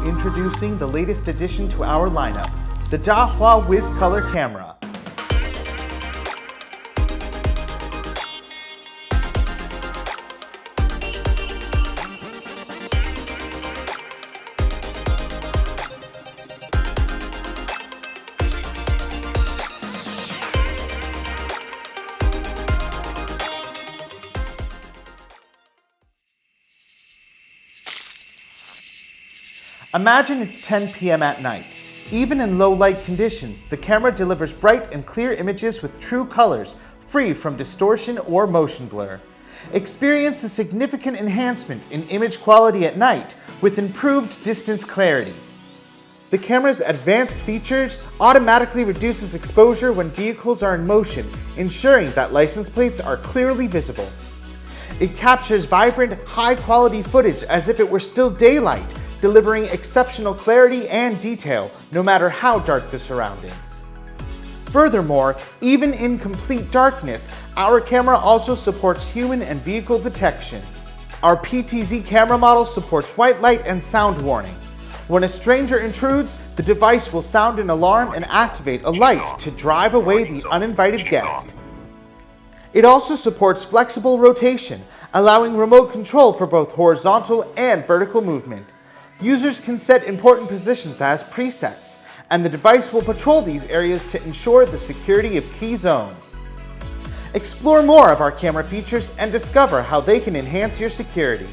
Introducing the latest addition to our lineup, the Dahua Wizcolor Camera. Imagine it's 10 p.m. at night. Even in low light conditions, the camera delivers bright and clear images with true colors, free from distortion or motion blur. Experience a significant enhancement in image quality at night with improved distance clarity. The camera's advanced features automatically reduces exposure when vehicles are in motion, ensuring that license plates are clearly visible. It captures vibrant, high-quality footage as if it were still daylight, delivering exceptional clarity and detail, no matter how dark the surroundings. Furthermore, even in complete darkness, our camera also supports human and vehicle detection. Our PTZ camera model supports white light and sound warning. When a stranger intrudes, the device will sound an alarm and activate a light to drive away the uninvited guest. It also supports flexible rotation, allowing remote control for both horizontal and vertical movement. Users can set important positions as presets, and the device will patrol these areas to ensure the security of key zones. Explore more of our camera features and discover how they can enhance your security.